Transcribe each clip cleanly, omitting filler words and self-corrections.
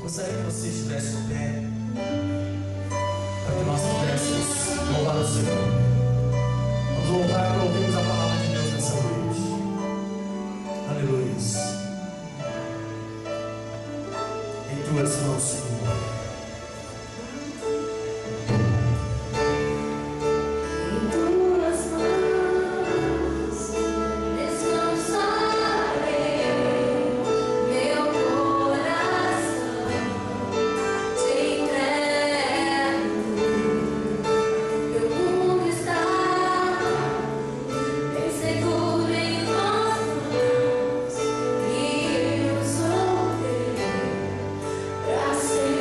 Gostaria que você estivesse em pé, para que nós pudéssemos louvar o Senhor. Vamos louvar para ouvirmos a palavra de Deus nessa noite. Aleluia. Em tuas mãos, Senhor. Pra ser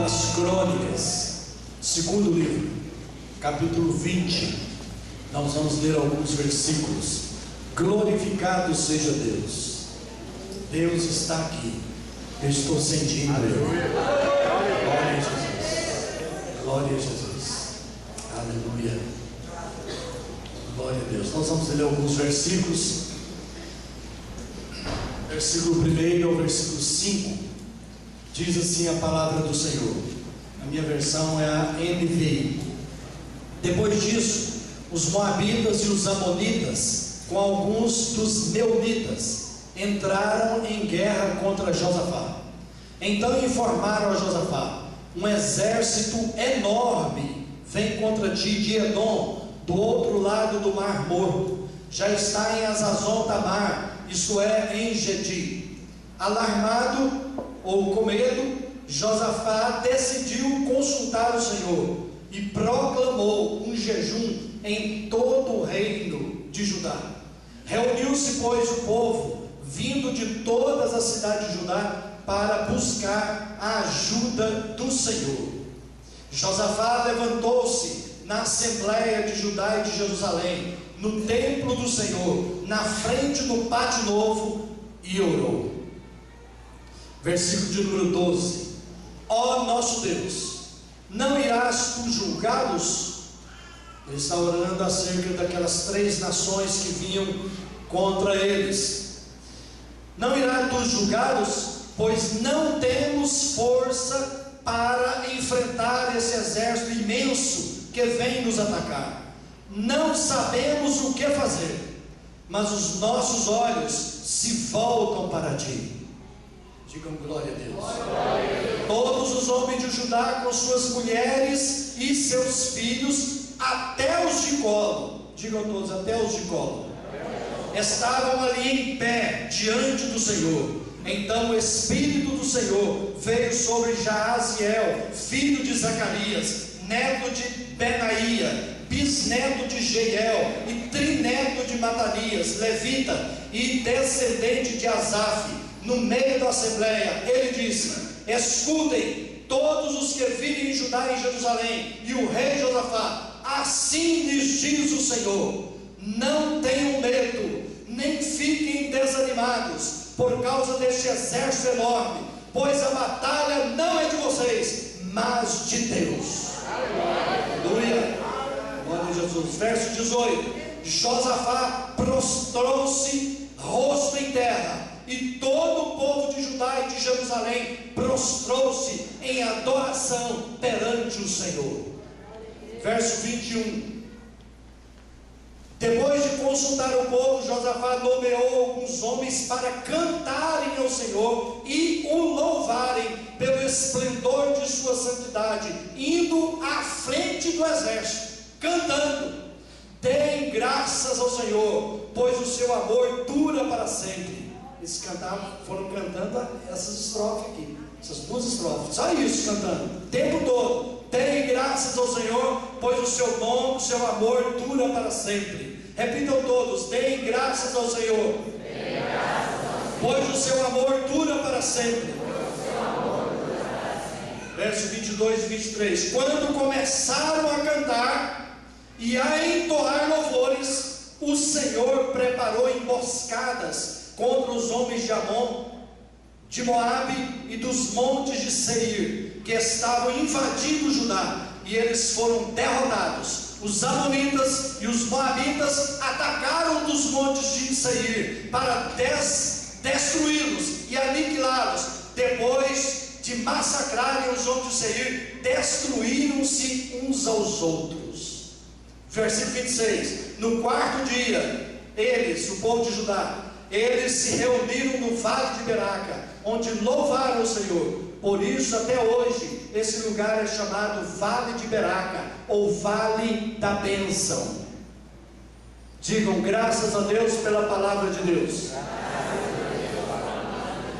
das Crônicas, segundo livro, capítulo 20, nós vamos ler alguns versículos. Glorificado seja Deus. Deus está aqui. Eu estou sentindo. Aleluia. Glória a Jesus. Glória a Jesus. Aleluia. Glória a Deus. Nós vamos ler alguns versículos. Versículo 1 ao versículo 5. Diz assim a palavra do Senhor. A minha versão é a NVI. Depois disso, os moabitas e os amonitas, com alguns dos meunitas, entraram em guerra contra Josafá. Então informaram a Josafá: um exército enorme vem contra ti de Edom, do outro lado do Mar Morto. Já está em Azazon Tamar, isto é, em Gedi. Alarmado ou com medo, Josafá decidiu consultar o Senhor e proclamou um jejum em todo o reino de Judá. Reuniu-se, pois, o povo, vindo de todas as cidades de Judá, para buscar a ajuda do Senhor. Josafá levantou-se na assembleia de Judá e de Jerusalém, no templo do Senhor, na frente do pátio novo, e orou. Versículo de número 12: ó nosso Deus, não irás tu julgá-los? Ele está orando acerca daquelas 3 nações que vinham contra eles. Não irás tu julgá-los? Pois não temos força para enfrentar esse exército imenso que vem nos atacar. Não sabemos o que fazer, mas os nossos olhos se voltam para ti. Digam glória a Deus. Glória a Deus. Todos os homens de Judá, com suas mulheres e seus filhos, até os de colo, digam todos, até os de colo, estavam ali em pé diante do Senhor. Então o Espírito do Senhor veio sobre Jaaziel, filho de Zacarias, neto de Benaía, bisneto de Jeiel e trineto de Matanias, levita e descendente de Asaf. No meio da assembleia ele disse: escutem todos os que vivem em Judá e em Jerusalém, e o rei Josafá, assim lhes diz o Senhor: não tenham medo, nem fiquem desanimados por causa deste exército enorme, pois a batalha não é de vocês, mas de Deus. Aleluia. Glória a Jesus. Verso 18: Josafá prostrou-se rosto em terra, e todo o povo de Judá e de Jerusalém prostrou-se em adoração perante o Senhor. Verso 21: depois de consultar o povo, Josafá nomeou alguns homens para cantarem ao Senhor e o louvarem pelo esplendor de sua santidade, indo à frente do exército, cantando: deem graças ao Senhor, pois o seu amor dura para sempre. Eles foram cantando essas estrofes aqui, essas 2 estrofes, só isso cantando, o tempo todo. Deem graças ao Senhor, pois o seu nome, o seu amor dura para sempre. Repitam todos: deem graças ao Senhor, pois o seu amor dura para sempre. Verso 22 e 23: quando começaram a cantar e a entoar louvores, o Senhor preparou emboscadas contra os homens de Amon, de Moabe e dos montes de Seir, que estavam invadindo Judá, e eles foram derrotados. Os amonitas e os moabitas atacaram dos montes de Seir para destruí-los e aniquilá-los. Depois de massacrarem os homens de Seir, destruíram-se uns aos outros. Versículo 26: no 4º dia, eles, o povo de Judá, eles se reuniram no vale de Beraca, onde louvaram o Senhor. Por isso até hoje esse lugar é chamado Vale de Beraca, ou Vale da Bênção. Digam graças a Deus pela palavra de Deus.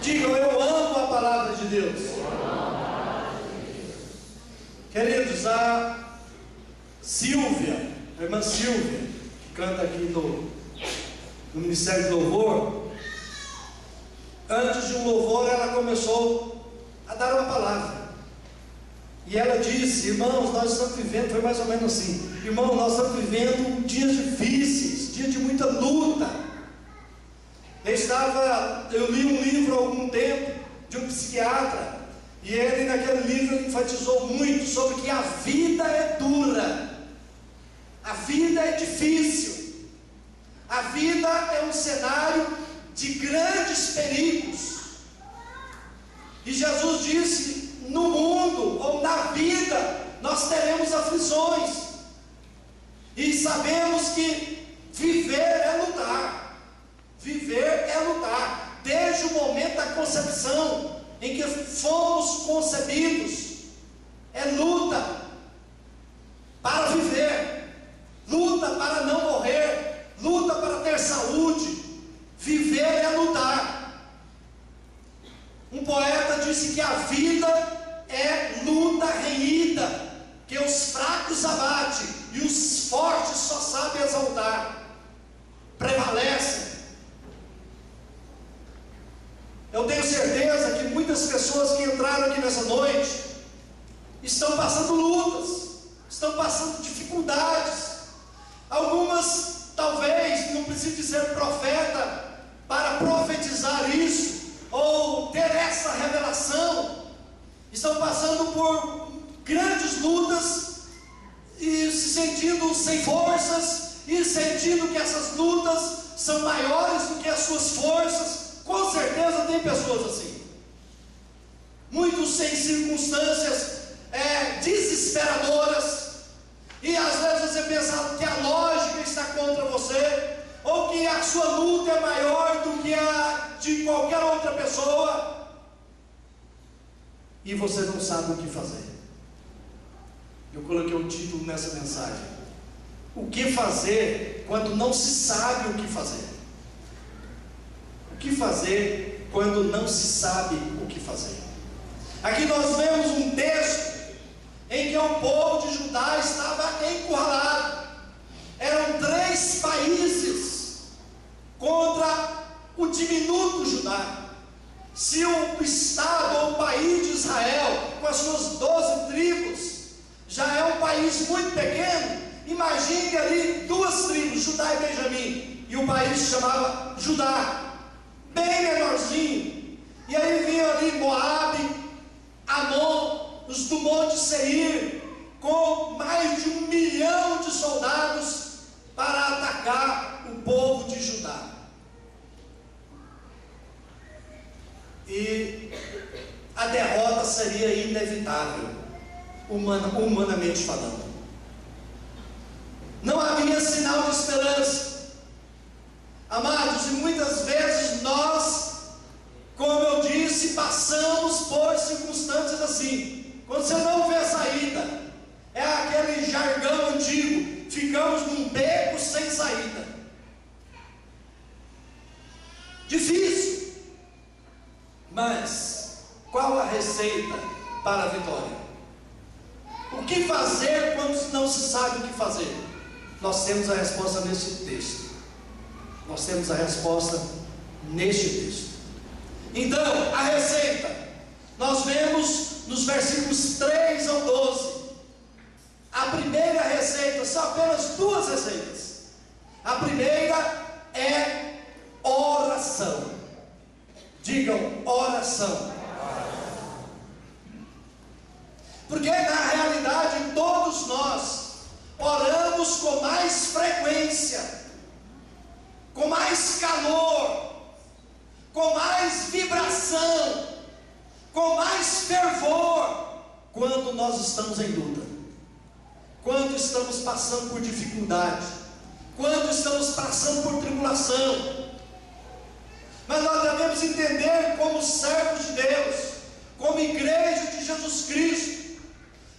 Digam: eu amo a palavra de Deus. Queridos, a Silvia, a irmã Silvia, que canta aqui no Ministério de Louvor, antes de um louvor ela começou a dar uma palavra. E ela disse: irmãos, nós estamos vivendo, foi mais ou menos assim, irmão, nós estamos vivendo dias difíceis, dias de muita luta. Eu li um livro há algum tempo, de um psiquiatra, e ele naquele livro enfatizou muito sobre que a vida é dura, a vida é difícil, a vida é um cenário de grandes perigos. E Jesus disse: no mundo ou na vida nós teremos aflições, e sabemos que viver é lutar, viver é lutar, desde o momento da concepção em que fomos concebidos, é luta para viver, luta para não morrer, luta para ter saúde. Viver é lutar. Um poeta disse que a vida é luta renhida, que os fracos abate e os fortes só sabem exaltar, prevalecem. Eu tenho certeza que muitas pessoas que entraram aqui nessa noite estão passando lutas, estão passando dificuldades. Algumas talvez não precise ser profeta para profetizar isso, ou ter essa revelação. Estão passando por grandes lutas e se sentindo sem forças, e sentindo que essas lutas são maiores do que as suas forças. Com certeza tem pessoas assim, muitos sem circunstâncias desesperadoras, e às vezes você pensa que a lógica está contra você, ou que a sua luta é maior do que a de qualquer outra pessoa, e você não sabe o que fazer. Eu coloquei um título nessa mensagem: o que fazer quando não se sabe o que fazer? O que fazer quando não se sabe o que fazer? Aqui nós vemos um texto em que o povo de Judá estava encurralado. Eram 3 países contra o diminuto Judá. Se o estado ou o país de Israel, com as suas 12 tribos, já é um país muito pequeno, imagine ali 2 tribos, Judá e Benjamim, e o país se chamava Judá, bem menorzinho. E aí vinha ali Moabe, Amon, os do Monte Seir, com mais de 1 milhão de soldados para atacar o povo de Judá. E a derrota seria inevitável, humanamente falando. Não havia sinal de esperança. Amados, e muitas vezes nós, como eu disse, passamos por circunstâncias assim. Quando você não vê saída, é aquele jargão antigo: ficamos num beco sem saída. Difícil, mas qual a receita para a vitória? O que fazer quando não se sabe o que fazer? Nós temos a resposta nesse texto. Nós temos a resposta neste texto. Então, a receita, nós vemos nos versículos 3 ao 12. A primeira receita, são apenas 2 receitas. A primeira é oração. Digam: oração. Porque na realidade todos nós oramos com mais frequência, com mais calor, com mais vibração, com mais fervor, quando nós estamos em luta, quando estamos passando por dificuldade, quando estamos passando por tribulação. Mas nós devemos entender, como servos de Deus, como igreja de Jesus Cristo,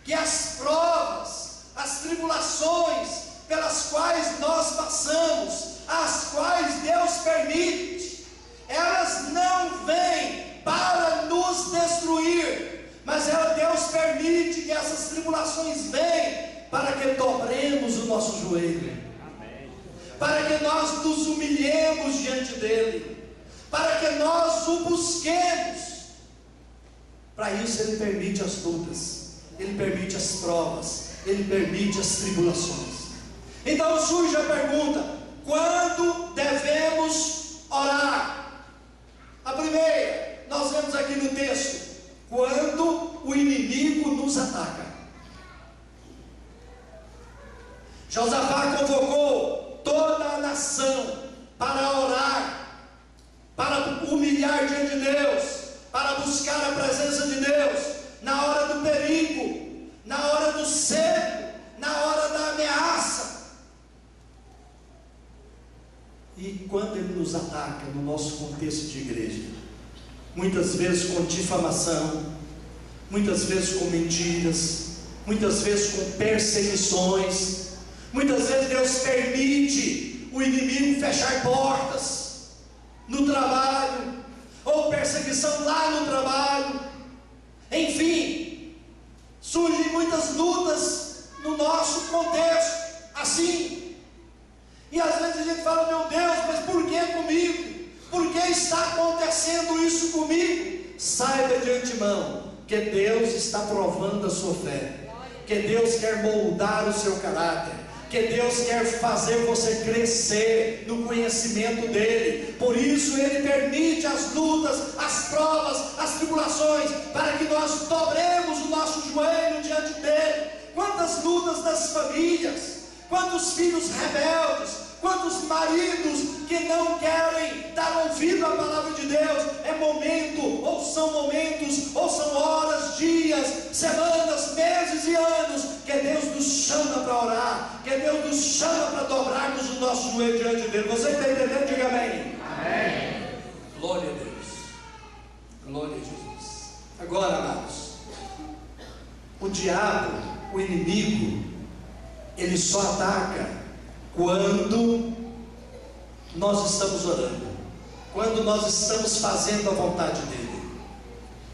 que as provas, as tribulações pelas quais nós passamos, as quais Deus permite, elas não vêm para nos destruir, mas Deus permite que essas tribulações venham para que dobremos o nosso joelho, para que nós nos humilhemos diante dele, para que nós o busquemos. Para isso Ele permite as lutas. Ele permite as provas, Ele permite as tribulações. Então surge a pergunta: quando devemos orar? A primeira, nós vemos aqui no texto: quando o inimigo nos ataca. Josafá convocou toda a nação para orar, para humilhar diante de Deus, para buscar a presença de Deus, na hora do perigo, na hora do cerco, na hora da ameaça. E quando ele nos ataca no nosso contexto de igreja, muitas vezes com difamação, muitas vezes com mentiras, muitas vezes com perseguições, muitas vezes Deus permite o inimigo fechar portas no trabalho, ou perseguição lá no trabalho. Enfim, surgem muitas lutas no nosso contexto, assim. E às vezes a gente fala: meu Deus, mas por que comigo? Por que está acontecendo isso comigo? Saiba de antemão que Deus está provando a sua fé, que Deus quer moldar o seu caráter, que Deus quer fazer você crescer no conhecimento dEle. Por isso Ele permite as lutas, as provas, as tribulações, para que nós dobremos o nosso joelho diante dEle. Quantas lutas das famílias, quantos filhos rebeldes, quantos maridos que não querem dar ouvido à palavra de Deus. É momento, ou são momentos, ou são horas, dias, semanas, meses e anos, que Deus nos chama para orar, que Deus nos chama para dobrarmos o nosso joelho diante dele. Você está entendendo? Diga amém. Amém. Glória a Deus, glória a Jesus. Agora, amados, o diabo, o inimigo, ele só ataca quando nós estamos orando, quando nós estamos fazendo a vontade dEle,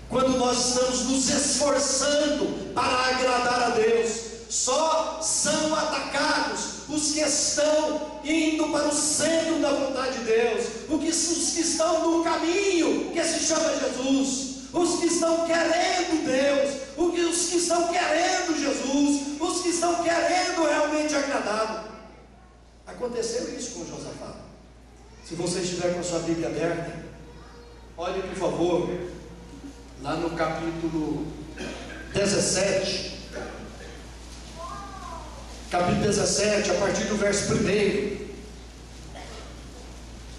quando nós estamos nos esforçando para agradar a Deus. Só são atacados os que estão indo para o centro da vontade de Deus, os que estão no caminho que se chama Jesus, os que estão querendo Deus, os que estão querendo Jesus, os que estão querendo realmente agradá-lo. Aconteceu isso com Josafá. Se você estiver com a sua Bíblia aberta, olhe por favor, lá no capítulo 17, a partir do verso 1.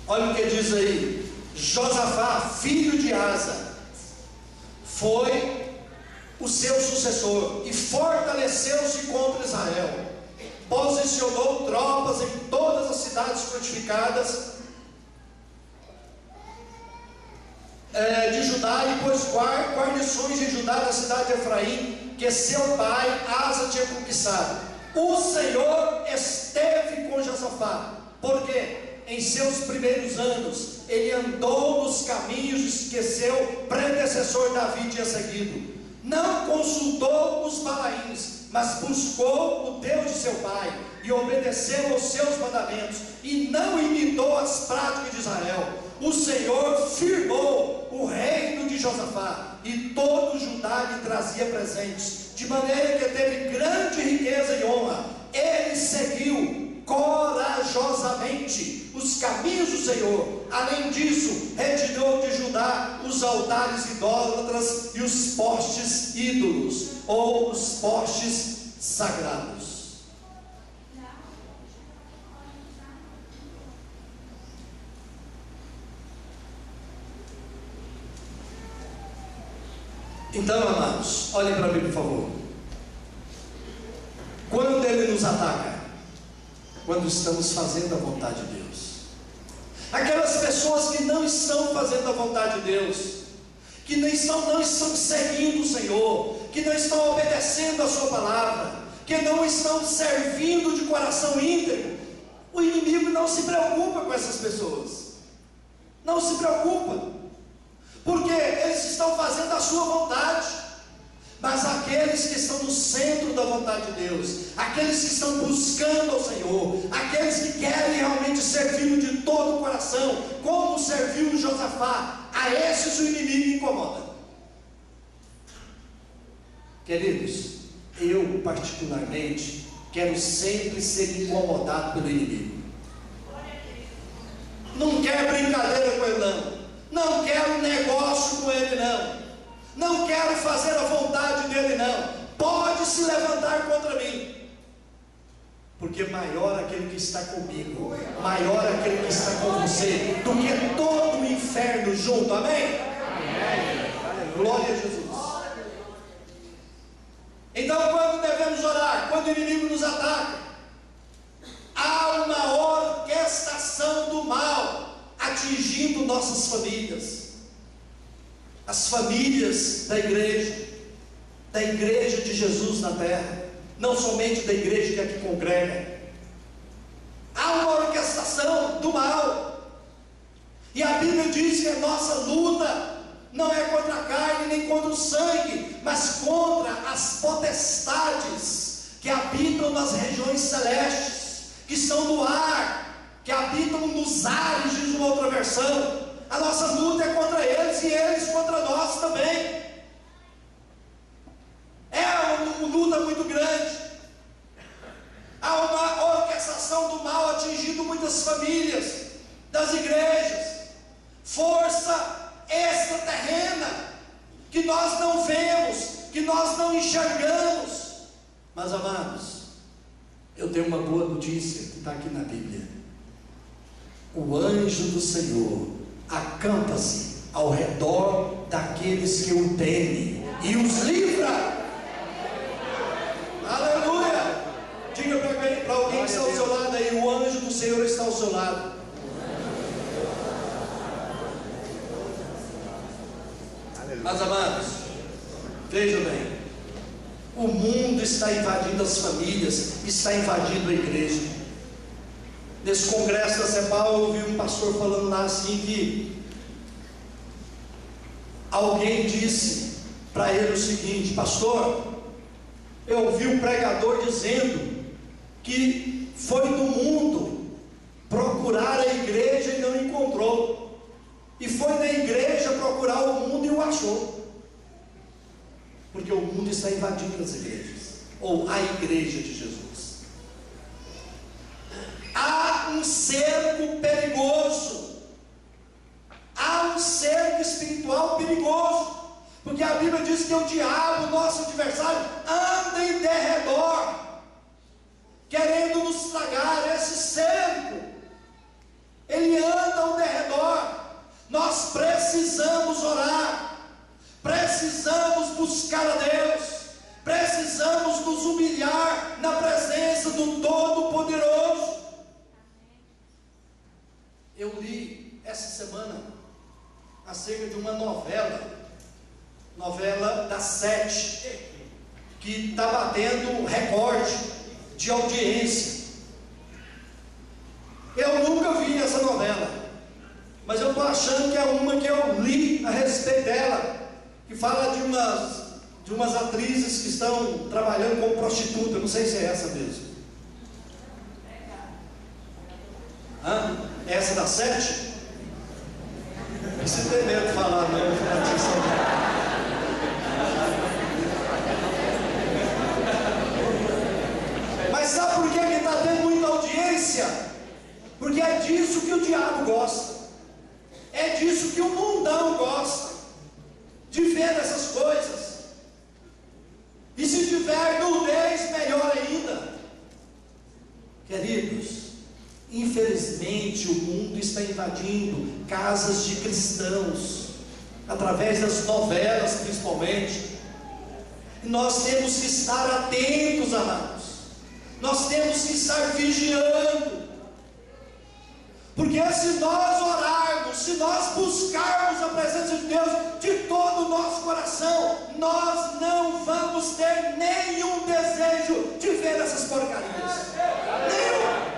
Olha o que diz aí: Josafá, filho de Asa, foi o seu sucessor e fortaleceu-se contra Israel. Posicionou tropas em todas as cidades fortificadas de Judá, e pôs guarnições em Judá, na cidade de Efraim, que seu pai Asa tinha conquistado. O Senhor esteve com Josafá, porque em seus primeiros anos ele andou nos caminhos que seu predecessor Davi tinha seguido. Não consultou os Balaíns, mas buscou o Deus de seu pai e obedeceu aos seus mandamentos, e não imitou as práticas de Israel. O Senhor firmou o reino de Josafá, e todo Judá lhe trazia presentes, de maneira que teve grande riqueza e honra. Ele seguiu corajosamente os caminhos do Senhor. Além disso, retirou de Judá os altares idólatras e os postes ídolos, ou os postes sagrados. Então, amados, olhem para mim, por favor. Quando ele nos ataca? Quando estamos fazendo a vontade de Deus. Aquelas pessoas que não estão fazendo a vontade de Deus, que não estão seguindo o Senhor, que não estão obedecendo a sua palavra, que não estão servindo de coração íntegro, o inimigo não se preocupa com essas pessoas. Não se preocupa, porque eles estão fazendo a sua vontade. Mas aqueles que estão no centro da vontade de Deus, aqueles que estão buscando ao Senhor, aqueles que querem realmente servi-lo de todo o coração, como serviu Josafá, a esses o inimigo incomoda. Queridos, eu particularmente quero sempre ser incomodado pelo inimigo. Não quero brincadeira com ele não. Não quero negócio com ele não. Não quero fazer a vontade dele não. Pode se levantar contra mim. Porque maior aquele que está comigo, maior aquele que está com você, do que todo o inferno junto, amém? Amém. Glória a Jesus. Então quando devemos orar? Quando o inimigo nos ataca. Há uma orquestração do mal atingindo nossas famílias, as famílias da igreja de Jesus na terra, não somente da igreja que aqui congrega. Há uma orquestração do mal, e a Bíblia diz que a nossa luta não é contra a carne nem contra o sangue, mas contra as potestades que habitam nas regiões celestes, que são no ar, que habitam nos ares, diz uma outra versão. A nossa luta é contra eles e eles contra nós também. É uma luta muito grande. Há uma orquestração do mal atingindo muitas famílias das igrejas, força extraterrena que nós não vemos, que nós não enxergamos. Mas amados, eu tenho uma boa notícia que está aqui na Bíblia. O anjo do Senhor acampa-se ao redor daqueles que o temem e os livra. Aleluia! Diga para alguém que está ao seu lado aí: o anjo do Senhor está ao seu lado. Mas amados, vejam bem, o mundo está invadindo as famílias, está invadindo a igreja. Nesse congresso da CEPAL, eu ouvi um pastor falando lá assim, que alguém disse para ele o seguinte: pastor, eu ouvi um pregador dizendo que foi no mundo procurar a igreja e não encontrou, e foi na igreja procurar o mundo e o achou, porque o mundo está invadindo as igrejas, ou a igreja de Jesus. Há um cerco perigoso, há um cerco espiritual perigoso, porque a Bíblia diz que o diabo, nosso adversário, anda em derredor, querendo nos tragar. Esse cerco, ele anda ao derredor. Nós precisamos orar, precisamos buscar a Deus, precisamos nos humilhar na presença do Todo-Poderoso. Eu li essa semana acerca de uma novela da 7, que está batendo recorde de audiência. Eu nunca vi essa novela, mas eu estou achando que é uma que eu li a respeito dela, que fala de umas atrizes que estão trabalhando como prostituta. Eu não sei se é essa mesmo. Essa da 7? Não se entendeu falar, não. Mas sabe por que está tendo muita audiência? Porque é disso que o diabo gosta, é disso que o mundão gosta, de ver essas coisas. E se tiver nudez, melhor ainda. Queridos, infelizmente o mundo está invadindo casas de cristãos, através das novelas principalmente. E nós temos que estar atentos, amados. Nós temos que estar vigiando. Porque se nós orarmos, se nós buscarmos a presença de Deus de todo o nosso coração, nós não vamos ter nenhum desejo de ver essas porcarias. Nenhum.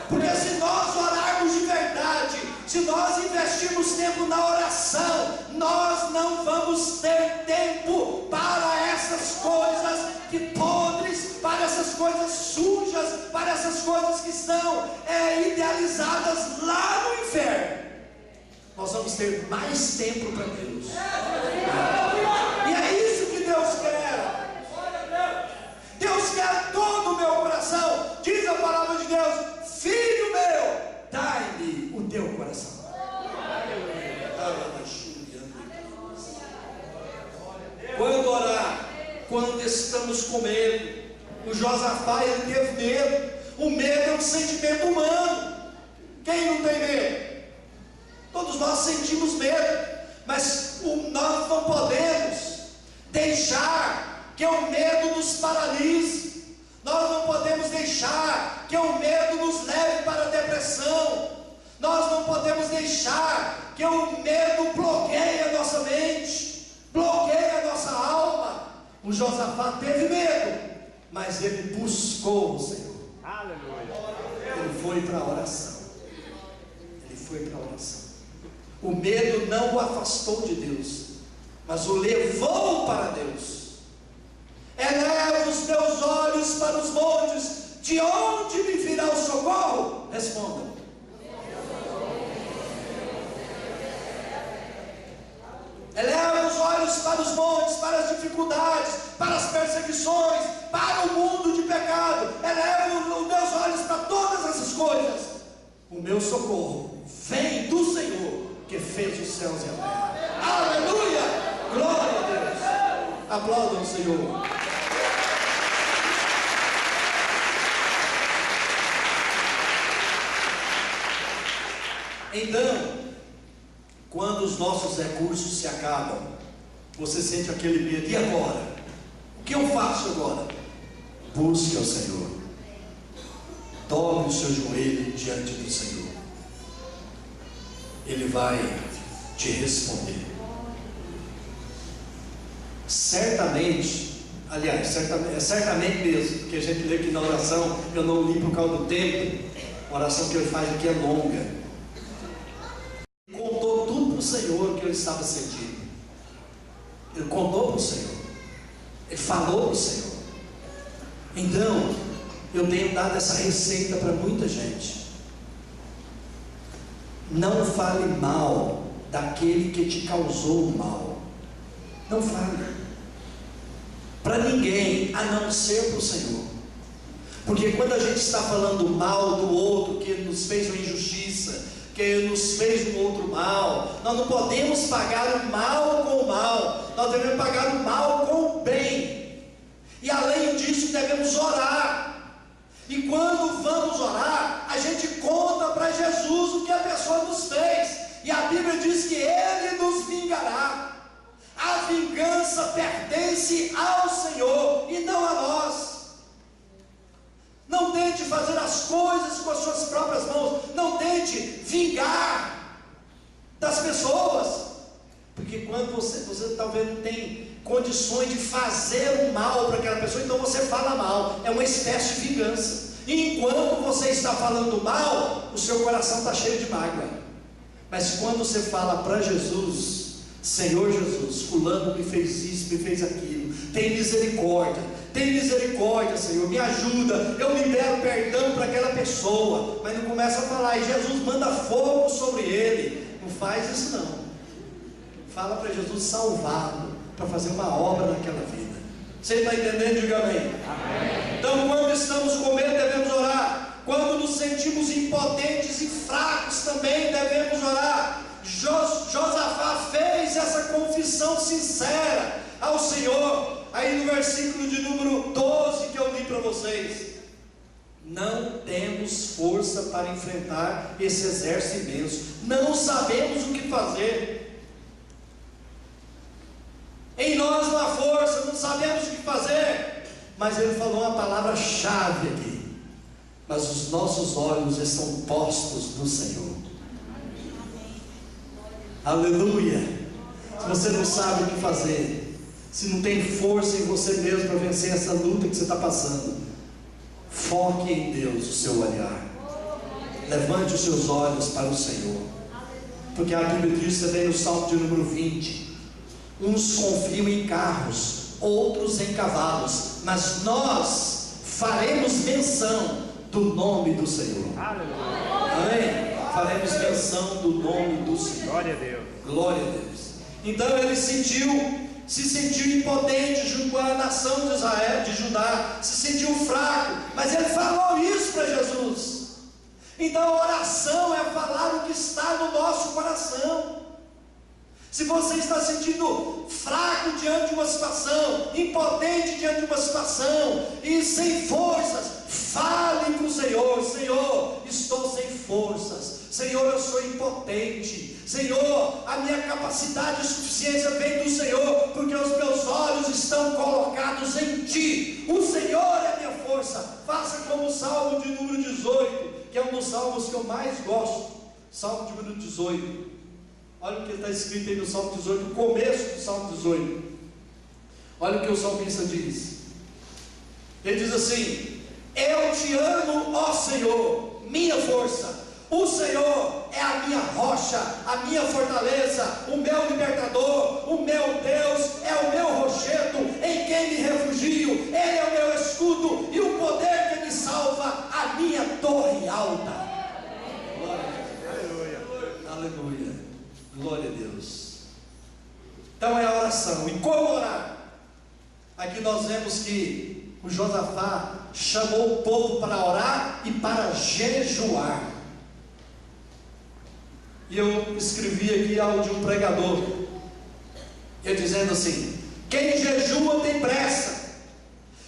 Porque se nós orarmos de verdade, se nós investirmos tempo na oração, nós não vamos ter tempo para essas coisas que podres, para essas coisas sujas, para essas coisas que são idealizadas lá no inferno. Nós vamos ter mais tempo para Deus. E é isso que Deus quer. quando estamos com medo. O Josafá, ele teve medo. O medo é um sentimento humano. Quem não tem medo? Todos nós sentimos medo, mas nós não podemos deixar que o medo nos paralise. Nós não podemos deixar que o medo nos leve para a depressão. Nós não podemos deixar que o medo bloqueie a nossa mente, bloqueie a nossa alma. O Josafá teve medo, mas ele buscou o Senhor. Aleluia. Ele foi para a oração. Ele foi para a oração. O medo não o afastou de Deus, mas o levou para Deus. Eleva os teus olhos para os montes, de onde me virá o socorro? Responda. Eleva os olhos para os montes, para as dificuldades, para as perseguições, para o mundo de pecado. Eleva os meus olhos para todas essas coisas. O meu socorro vem do Senhor, que fez os céus e a terra. Aleluia! Glória a Deus! Aplaudam o Senhor. Então, quando os nossos recursos se acabam, você sente aquele medo. E agora? O que eu faço agora? Busque ao Senhor. Dobre o seu joelho diante do Senhor. Ele vai te responder. Certamente, aliás, certamente mesmo, porque a gente lê aqui na oração, eu não li por causa do tempo, a oração que ele faz aqui é longa. Ele contou tudo para o Senhor que ele estava sentindo. Ele contou para o Senhor. Ele falou para o Senhor. Então, eu tenho dado essa receita para muita gente. Não fale mal daquele que te causou o mal. Não fale para ninguém, a não ser para o Senhor. Porque quando a gente está falando mal do outro, que nos fez uma injustiça, que nos fez um outro mal, nós não podemos pagar o mal com o mal. Nós devemos pagar o mal com o bem. E além disso, devemos orar. E quando vamos orar, a gente conta para Jesus o que a pessoa nos fez. E a Bíblia diz que Ele nos vingará. A vingança pertence ao Senhor e não a nós. Não tente fazer as coisas com as suas próprias mãos. Não tente vingar das pessoas. Porque quando você talvez não tem condições de fazer o mal para aquela pessoa, então você fala mal. É uma espécie de vingança. E enquanto você está falando mal, o seu coração está cheio de mágoa. Mas quando você fala para Jesus: Senhor Jesus, fulano me fez isso, me fez aquilo, tem misericórdia, Senhor, me ajuda, eu libero perdão para aquela pessoa. Mas não começa a falar: e Jesus manda fogo sobre ele. Não faz isso não. Fala para Jesus salvá-lo, para fazer uma obra naquela vida. Você está entendendo? Diga amém. Amém. Então, quando estamos com medo, devemos orar. Quando nos sentimos impotentes e fracos, também devemos orar. Josafá fez essa confissão sincera ao Senhor. Aí no versículo de número 12 que eu li para vocês: não temos força para enfrentar esse exército imenso, não sabemos o que fazer. Em nós não há força, não sabemos o que fazer. Mas ele falou uma palavra-chave aqui: mas os nossos olhos estão postos no Senhor. Aleluia. Se você não sabe o que fazer, se não tem força em você mesmo para vencer essa luta que você está passando, foque em Deus o seu olhar. Levante os seus olhos para o Senhor. Porque a Bíblia diz também no Salmo de número 20: uns confiam em carros, outros em cavalos, mas nós faremos menção do nome do Senhor. Amém? Faremos menção do nome do Senhor. Glória a Deus. Glória a Deus. Então ele se sentiu impotente junto à nação de Israel, de Judá, se sentiu fraco, mas ele falou isso para Jesus. Então a oração é falar o que está no nosso coração. Se você está sentindo fraco diante de uma situação, impotente diante de uma situação, e sem forças, fale com o Senhor: Senhor, estou sem forças, Senhor, eu sou impotente, Senhor, a minha capacidade e suficiência vem do Senhor, porque os meus olhos estão colocados em Ti, o Senhor é a minha força. Faça como o Salmo de número 18, que é um dos salmos que eu mais gosto, Salmo de número 18. Olha o que está escrito aí no Salmo 18, no começo do Salmo 18. Olha o que o salmista diz. Ele diz assim: eu te amo, ó Senhor, minha força. O Senhor é a minha rocha, a minha fortaleza, o meu libertador, o meu Deus, é o meu rochedo, em quem me refugio. Ele é o meu escudo e o poder que me salva, a minha torre alta. Glória a Deus. Aleluia. Glória a Deus. Então é a oração. E como orar? Aqui nós vemos que o Josafá chamou o povo para orar e para jejuar. E eu escrevi aqui algo de um pregador, ele dizendo assim: quem jejua tem pressa.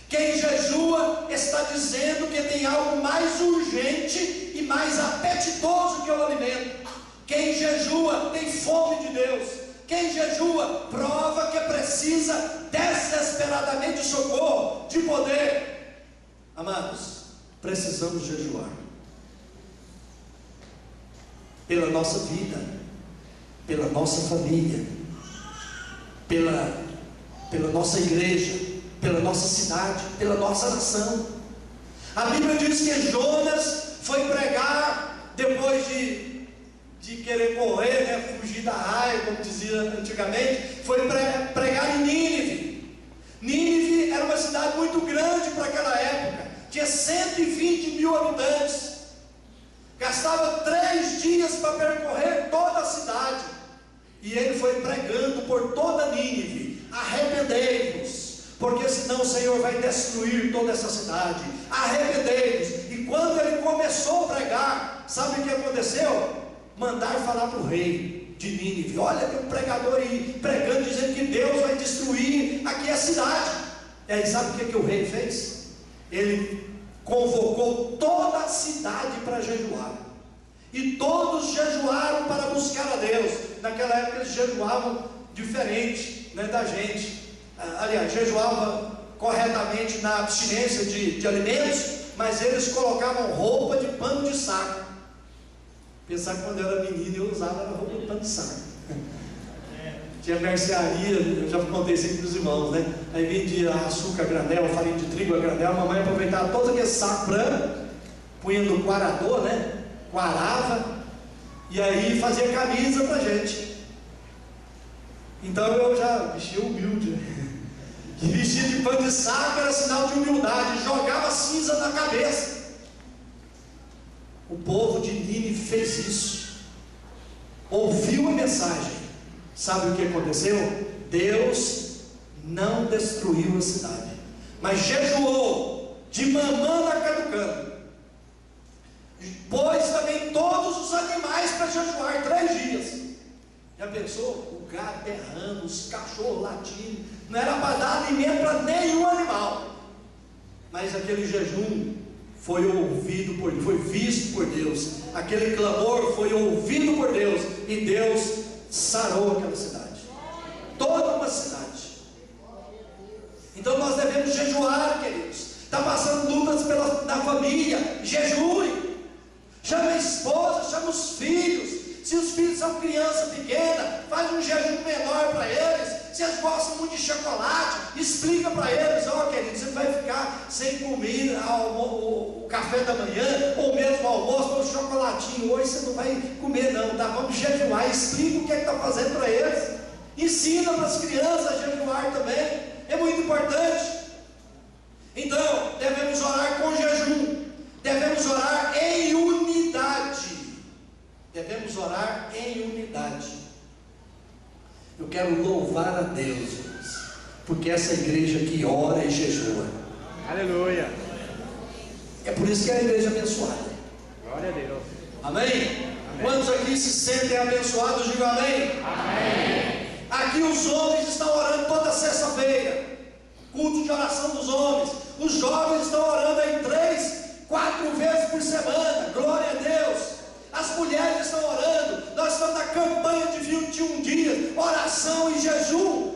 Quem jejua está dizendo que tem algo mais urgente e mais apetitoso que o alimento. Quem jejua tem fome de Deus. Quem jejua prova que precisa desesperadamente de socorro, de poder. Amados, precisamos jejuar pela nossa vida, pela nossa família, pela nossa igreja, pela nossa cidade, pela nossa nação. A Bíblia diz que Jonas foi pregar depois de querer correr, né, fugir da raia, como dizia antigamente, foi pregar em Nínive. Nínive era uma cidade muito grande para aquela época, tinha 120 mil habitantes, gastava 3 dias para percorrer toda a cidade, e ele foi pregando por toda Nínive: arrependei-vos, porque senão o Senhor vai destruir toda essa cidade, arrependei-vos. E quando ele começou a pregar, sabe o que aconteceu? Mandaram falar para o rei de Nínive: olha, tem um pregador aí pregando, dizendo que Deus vai destruir aqui a cidade. E aí sabe o que o rei fez? Ele convocou toda a cidade para jejuar, e todos jejuaram para buscar a Deus. Naquela época eles jejuavam diferente, né, da gente. Aliás, jejuavam corretamente na abstinência de alimentos, mas eles colocavam roupa de pano de saco. Pensar que quando eu era menino eu usava roupa de pano de saco. Tinha mercearia, eu já contei isso aqui para os irmãos, né? Aí vendia açúcar a granel, farinha de trigo a granel. A mamãe aproveitava todo aquele saco branco, punha no quarador, né? Quarava, e aí fazia camisa para gente. Então eu já vestia humilde. E vestir de pano de saco era sinal de humildade, jogava cinza na cabeça. O povo de Nínive fez isso, ouviu a mensagem. Sabe o que aconteceu? Deus não destruiu a cidade, mas jejuou de mamã na caducando. Pôs também todos os animais para jejuar 3 dias. Já pensou? O gado berrando, os cachorros latindo, não era para dar alimento para nenhum animal. Mas aquele jejum foi ouvido por Deus, foi visto por Deus. Aquele clamor foi ouvido por Deus, e Deus sarou aquela cidade, toda uma cidade. Então nós devemos jejuar, queridos. Está passando lutas na família, jejue. Chama a esposa, chama os filhos. Se os filhos são criança pequena, faz um jejum menor para eles. Se eles gostam muito de chocolate, explica para eles: ó, querido, você vai ficar sem comida o café da manhã, ou mesmo o almoço, ou um chocolatinho, hoje você não vai comer não, tá? Vamos jejuar. Explica o que está fazendo para eles. Ensina para as crianças a jejuar também, é muito importante. Então, devemos orar com jejum, devemos orar em unidade. Devemos orar em unidade. Eu quero louvar a Deus, irmãos, porque essa igreja aqui ora e jejua. Aleluia. É por isso que é a igreja abençoada. Glória a Deus. Amém? Amém. Quantos aqui se sentem abençoados? Digam amém. Amém. Aqui os homens estão orando toda sexta-feira, culto de oração dos homens. Os jovens estão orando aí 3, 4 vezes por semana, glória a Deus. As mulheres estão orando. Nós estamos na campanha de 21 dias, oração e jejum.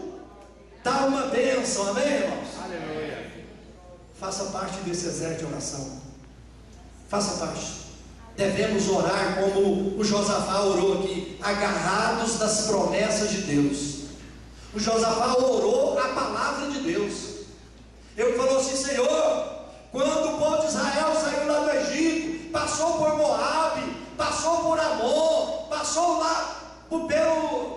Dá uma bênção, amém, irmãos? Aleluia. Faça parte desse exército de oração. Faça parte. Devemos orar como o Josafá orou aqui, agarrados das promessas de Deus. O Josafá orou a palavra de Deus. Ele falou assim: Senhor, quando o povo de Israel saiu lá do Egito, passou por Moabe, passou por Amon, passou lá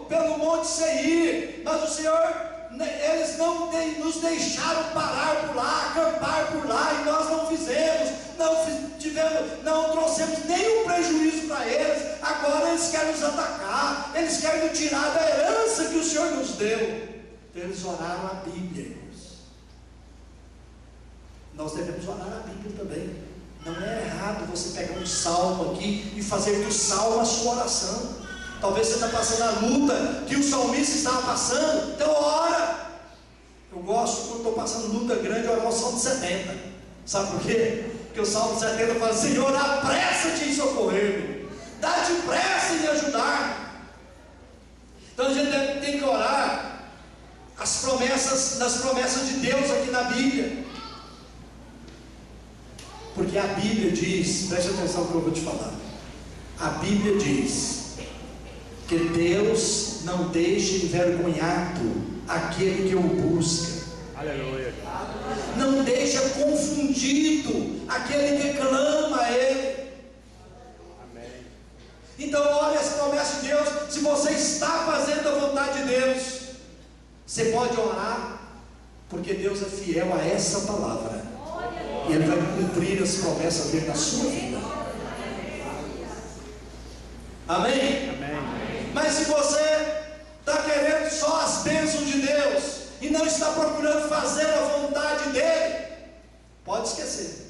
pelo Monte Seir, mas o Senhor, eles não nos deixaram parar por lá, acampar por lá, e nós não fizemos, não trouxemos nenhum prejuízo para eles. Agora eles querem nos atacar, eles querem nos tirar da herança que o Senhor nos deu. Eles oraram a Bíblia, irmãos. Nós devemos orar a Bíblia também. Não é errado você pegar um salmo aqui e fazer do salmo a sua oração. Talvez você está passando a luta que o salmista estava passando, então ora. Eu gosto, quando estou passando luta grande, orar o Salmo 70. Sabe por quê? Porque o Salmo 70 fala: Senhor, apressa-te em socorrer-me, dá depressa em me ajudar. Então a gente tem que orar nas promessas de Deus aqui na Bíblia. Porque a Bíblia diz, preste atenção no que eu vou te falar. A Bíblia diz que Deus não deixa envergonhado aquele que o busca. Aleluia. Não deixa confundido aquele que clama a Ele. Amém. Então olha as promessas de Deus. Se você está fazendo a vontade de Deus, você pode orar, porque Deus é fiel a essa palavra, e Ele vai cumprir as promessas dele na sua vida. Amém? Amém. Mas se você está querendo só as bênçãos de Deus e não está procurando fazer a vontade dele, pode esquecer.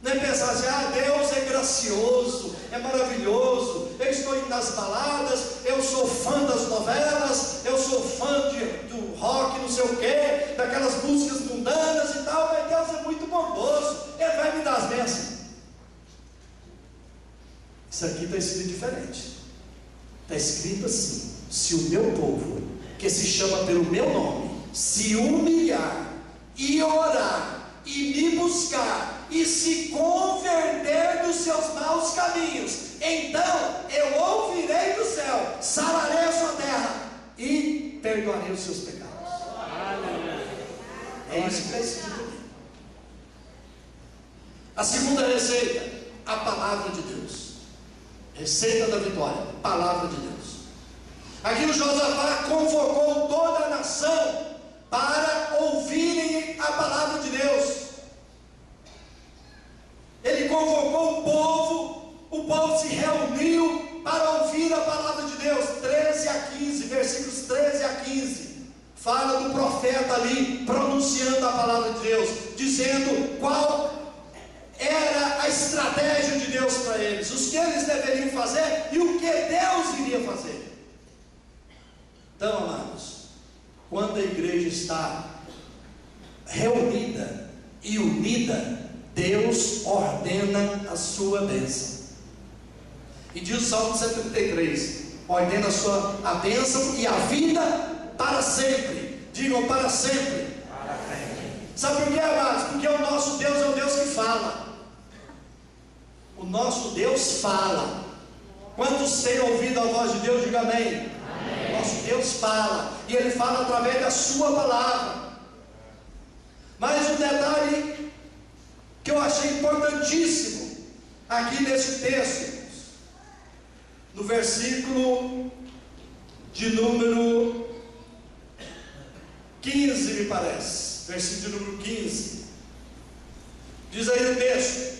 Não é pensar assim: Deus é gracioso, é maravilhoso, eu estou indo nas baladas, eu sou fã das novelas, eu sou fã do rock, não sei o que, daquelas músicas mundanas e tal, mas Deus é muito bondoso, Ele vai me dar as bênçãos. Isso aqui está escrito diferente. Está escrito assim: se o meu povo, que se chama pelo meu nome, se humilhar e orar e me buscar e se converter dos seus maus caminhos, então eu ouvirei do céu, sararei a sua terra e perdoarei os seus pecados. É isso que está escrito aqui. A segunda receita, a palavra de Deus. Receita da vitória, palavra de Deus. Aqui o Josafá convocou toda a nação para ouvirem a palavra de Deus. Ele convocou o povo se reuniu para ouvir a palavra de Deus. 13 a 15, versículos 13 a 15, fala do profeta ali, pronunciando a palavra de Deus, dizendo qual era a estratégia de Deus para eles, os que eles deveriam fazer e o que Deus iria fazer. Então, amados, quando a igreja está reunida e unida, Deus ordena a sua bênção. E diz o Salmo 133: ordena a bênção e a vida para sempre. Digam: para sempre. Sabe por quê, amados? Porque o nosso Deus é o Deus que fala. O nosso Deus fala. Quantos têm ouvido a voz de Deus? Diga amém. Amém. Nosso Deus fala, e Ele fala através da sua palavra. Mas um detalhe que eu achei importantíssimo aqui nesse texto, no versículo de número 15, me parece, versículo de número 15, diz aí o texto: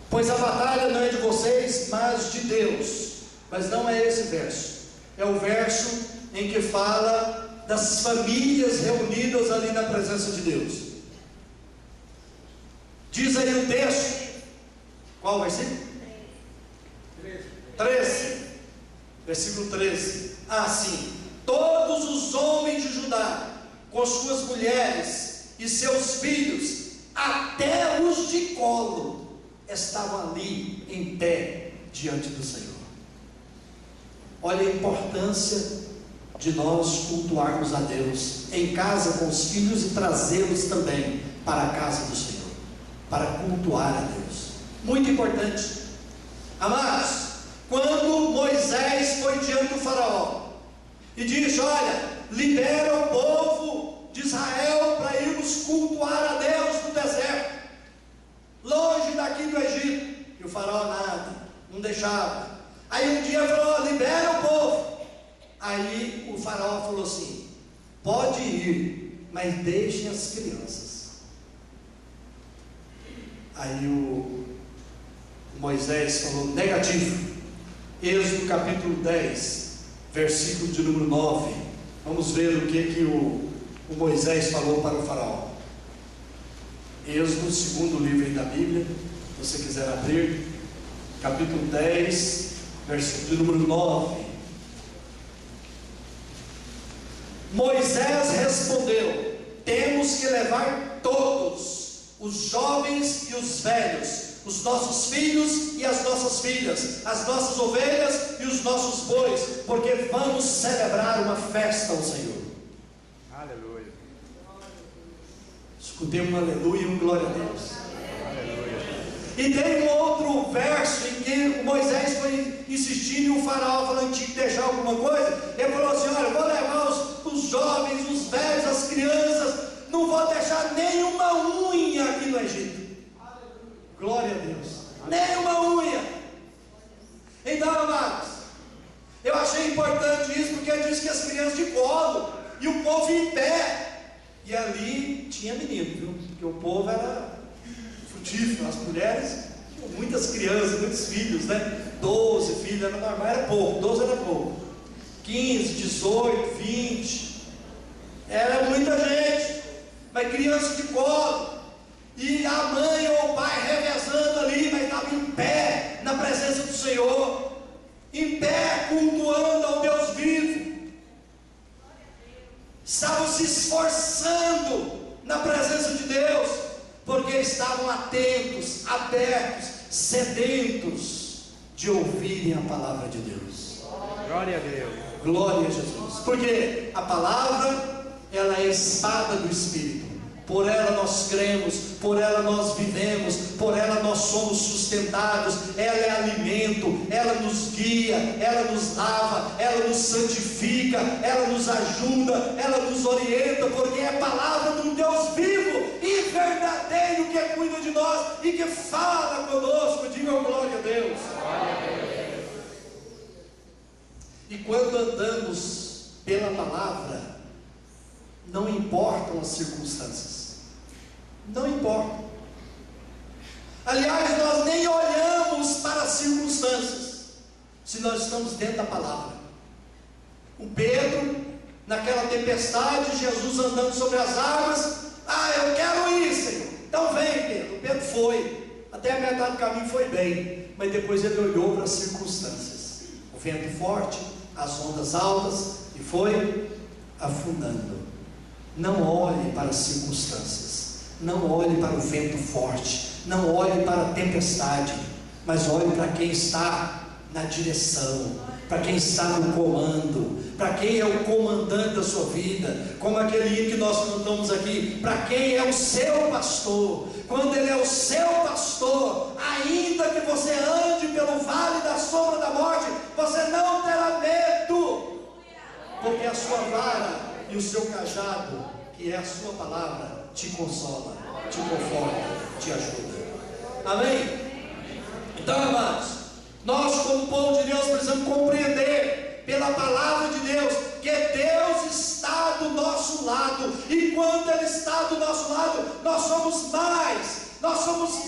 pois a batalha não é de vocês, mas de Deus. Mas não é esse verso, é o verso em que fala das famílias reunidas ali na presença de Deus. Diz aí o texto, qual versículo? 13, versículo 13. Assim, todos os homens de Judá, com suas mulheres e seus filhos, até os de colo, estavam ali em pé diante do Senhor. Olha a importância de nós cultuarmos a Deus em casa com os filhos e trazê-los também para a casa do Senhor, para cultuar a Deus. Muito importante. Amados, quando Moisés foi diante do faraó e disse: olha, libera o povo de Israel para irmos cultuar a Deus no deserto, longe daqui do Egito. E o faraó nada, não deixava. Aí um dia falou: libera o povo. Aí o faraó falou assim: pode ir, mas deixem as crianças. Aí o Moisés falou: negativo. Êxodo capítulo 10, versículo de número 9. Vamos ver o que o Moisés falou para o faraó. Êxodo, segundo livro da Bíblia, se você quiser abrir, capítulo 10, versículo de número 9. Moisés respondeu: temos que levar todos, os jovens e os velhos, os nossos filhos e as nossas filhas, as nossas ovelhas e os nossos bois, porque vamos celebrar uma festa ao Senhor. Aleluia. Escutei um aleluia e um glória a Deus. Aleluia. E tem um outro verso em que Moisés foi insistindo e o faraó falando que tinha que deixar alguma coisa. Ele falou assim: olha, vou levar os jovens, os velhos, as crianças, não vou deixar nenhuma unha aqui no Egito. Glória a Deus. Nenhuma unha. Então, amados, eu achei importante isso, porque ele disse que as crianças de colo e o povo em pé. E ali tinha menino, viu? Porque o povo era frutífero, as mulheres tinham muitas crianças, muitos filhos, né? 12 filhos, era normal, era pouco, 12 era pouco. 15, 18, 20, era muita gente, mas criança de colo. E a mãe ou o pai revezando ali, mas estava em pé na presença do Senhor, em pé cultuando ao Deus vivo. Estavam se esforçando na presença de Deus, porque estavam atentos, abertos, sedentos de ouvirem a palavra de Deus. Glória a Deus. Glória a Jesus. Porque a palavra, ela é a espada do Espírito. Por ela nós cremos, por ela nós vivemos, por ela nós somos sustentados. Ela é alimento, ela nos guia, ela nos lava, ela nos santifica, ela nos ajuda, ela nos orienta, porque é a palavra de um Deus vivo e verdadeiro que cuida de nós e que fala conosco. Digam glória a Deus. Glória a Deus. E quando andamos pela palavra, não importam as circunstâncias, não importa. Aliás, nós nem olhamos para as circunstâncias, se nós estamos dentro da palavra. O Pedro, naquela tempestade, Jesus andando sobre as águas: ah, eu quero ir, Senhor. Então vem, Pedro. O Pedro foi, até a metade do caminho foi bem, mas depois ele olhou para as circunstâncias, o vento forte, as ondas altas, e foi afundando. Não olhe para as circunstâncias, não olhe para o vento forte, não olhe para a tempestade, mas olhe para quem está na direção, para quem está no comando, para quem é o comandante da sua vida, como aquele hino que nós cantamos aqui: para quem é o seu pastor. Quando ele é o seu pastor, ainda que você ande pelo vale da sombra da morte, você não terá medo, porque a sua vara e o seu cajado, que é a sua palavra, te consola, te conforta, te ajuda. Amém? Então, amados, nós como povo de Deus precisamos compreender pela palavra de Deus que Deus está do nosso lado, e quando Ele está do nosso lado, nós somos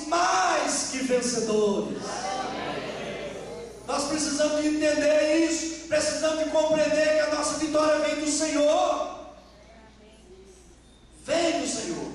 mais que vencedores. Nós precisamos de entender isso, precisamos de compreender que a nossa vitória vem do Senhor. Vem do Senhor.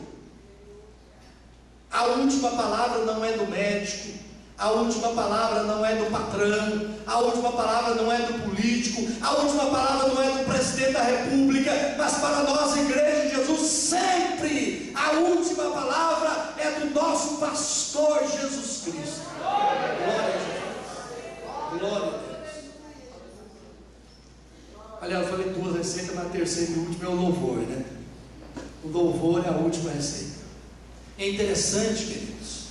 A última palavra não é do médico, A última palavra não é do patrão, a última palavra não é do político, a última palavra não é do presidente da república, mas para nós, igreja de Jesus, sempre a última palavra é do nosso pastor Jesus Cristo. Glória a Deus. Glória a Deus. Aliás, eu falei duas receitas, mas a terceira e última é o louvor, né? O louvor é a última receita. É interessante, queridos,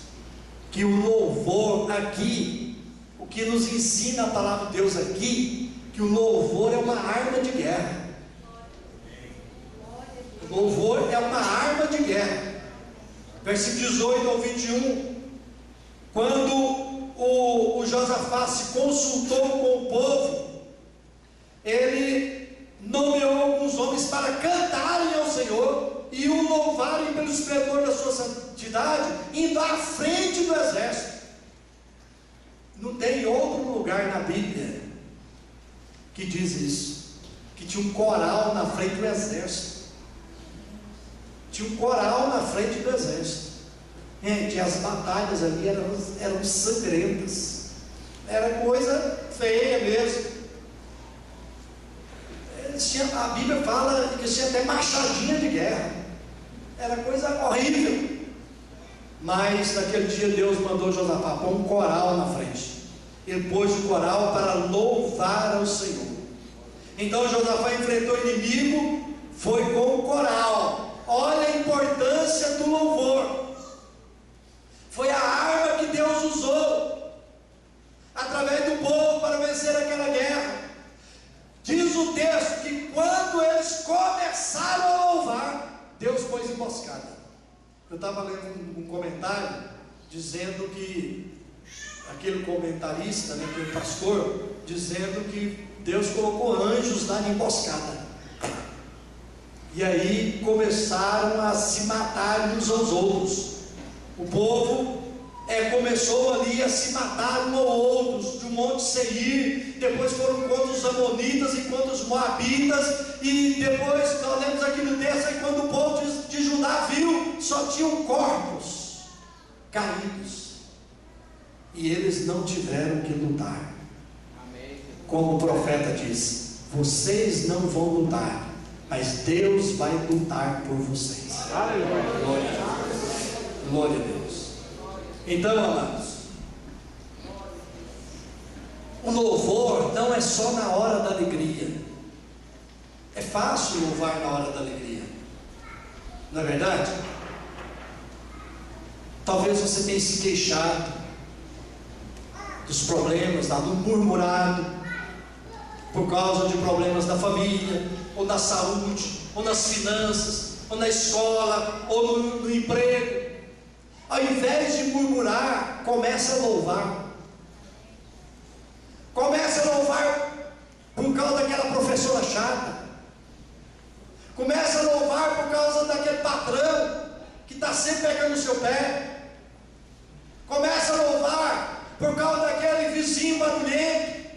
que o louvor aqui, o que nos ensina a palavra de Deus aqui, que o louvor é uma arma de guerra. O louvor é uma arma de guerra. Versículo 18 ao 21, quando o Josafá se consultou com o povo, ele nomeou alguns homens para cantarem ao Senhor e o louvarem pelo esplendor da sua santidade, indo à frente do exército. Não tem outro lugar na Bíblia que diz isso, que tinha um coral na frente do exército. Tinha um coral na frente do exército. Gente, as batalhas ali eram sangrentas, era coisa feia mesmo. A Bíblia fala que tinha até machadinha de guerra, era coisa horrível. Mas naquele dia Deus mandou Josafá pôr um coral na frente. Ele pôs o coral para louvar ao Senhor. Então Josafá enfrentou o inimigo, foi com o coral. Olha a importância do louvor. Foi a arma que Deus usou através do povo para vencer aquela guerra. Diz o texto que quando eles começaram a louvar, Deus pôs emboscada. Eu estava lendo um comentário dizendo que aquele comentarista, né, aquele pastor, dizendo que Deus colocou anjos lá na emboscada. E aí começaram a se matar uns aos outros. O povo começou ali a se matar uns aos outros, de um monte Seir. Depois foram contra os amonitas e contra os moabitas. E depois nós lemos aqui no texto, aí quando o povo de Judá viu, só tinham corpos caídos. E eles não tiveram que lutar. Como o profeta disse: vocês não vão lutar, mas Deus vai lutar por vocês. Glória a Deus. Glória a Deus. Então, amados, o louvor não é só na hora da alegria. É fácil louvar na hora da alegria, não é verdade? Talvez você tenha se queixado dos problemas, dado murmurado, por causa de problemas da família, ou da saúde, ou nas finanças, ou na escola, ou no emprego. Ao invés de murmurar, começa a louvar. Começa a louvar por causa daquela professora chata. Começa a louvar por causa daquele patrão que está sempre pegando no seu pé. Começa a louvar por causa daquele vizinho barulhento.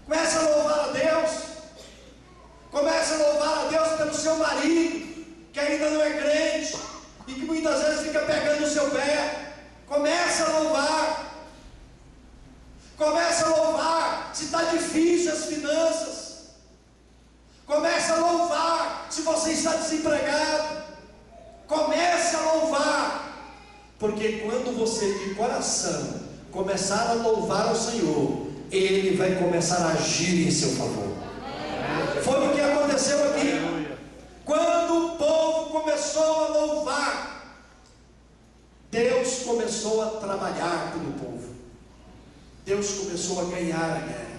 Começa a louvar a Deus. Começa a louvar a Deus pelo seu marido, que ainda não é crente e que muitas vezes fica pegando no seu pé. Começa a louvar. Começa a louvar se está difícil as finanças. Começa a louvar se você está desempregado. Comece a louvar, porque quando você de coração começar a louvar ao Senhor, Ele vai começar a agir em seu favor. Foi o que aconteceu aqui. Quando o povo começou a louvar, Deus começou a trabalhar pelo povo. Deus começou a ganhar a guerra.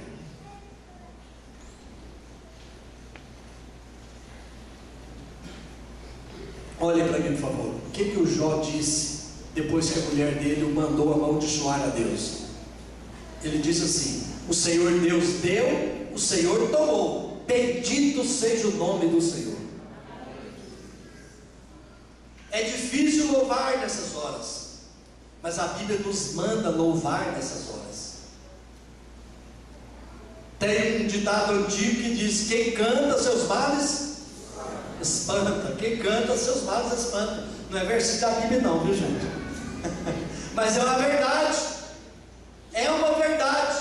Olhe para mim, por favor. O que o Jó disse depois que a mulher dele o mandou amaldiçoar a Deus? Ele disse assim: o Senhor Deus deu, o Senhor tomou. Bendito seja o nome do Senhor. É difícil louvar nessas horas, mas a Bíblia nos manda louvar nessas horas. Tem um ditado antigo que diz: quem canta seus males espanta. Quem canta seus males espanta. Não é versículo da Bíblia não, viu gente? Mas é uma verdade. É uma verdade.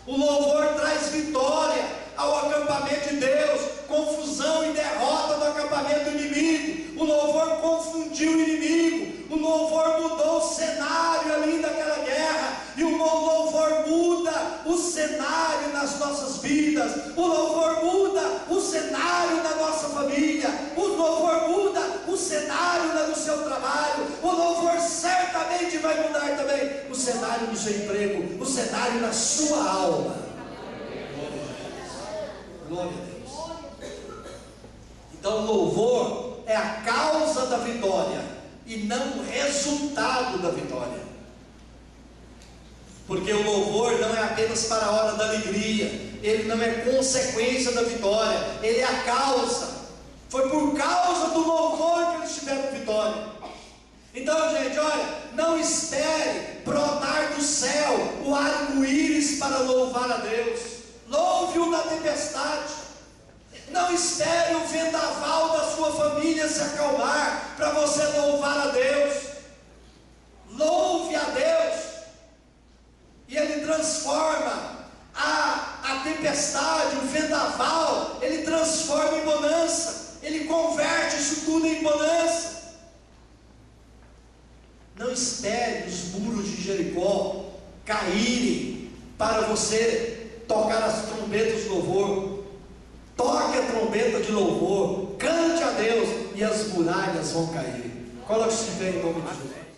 O louvor traz vitória ao acampamento de Deus, confusão e derrota do acampamento inimigo. O louvor confundiu o inimigo, o louvor mudou o cenário ali daquela guerra, e o louvor muda o cenário nas nossas vidas, o louvor muda o cenário da nossa família, o louvor muda o cenário no seu trabalho, o louvor certamente vai mudar também o cenário do seu emprego, o cenário da sua alma. Glória a Deus. Então, o louvor é a causa da vitória e não o resultado da vitória. Porque o louvor não é apenas para a hora da alegria, ele não é consequência da vitória, ele é a causa. Foi por causa do louvor que eles tiveram vitória. Então, gente, olha, não espere brotar do céu o arco-íris para louvar a Deus. Louve-o na tempestade. Não espere o vendaval da sua família se acalmar para você louvar a Deus. Louve a Deus, e Ele transforma a tempestade, o vendaval, Ele transforma em bonança, Ele converte isso tudo em bonança. Não espere os muros de Jericó caírem para você tocar as trombetas de louvor. Toque a trombeta de louvor, cante a Deus, e as muralhas vão cair. Coloque-se em pé em nome de Jesus.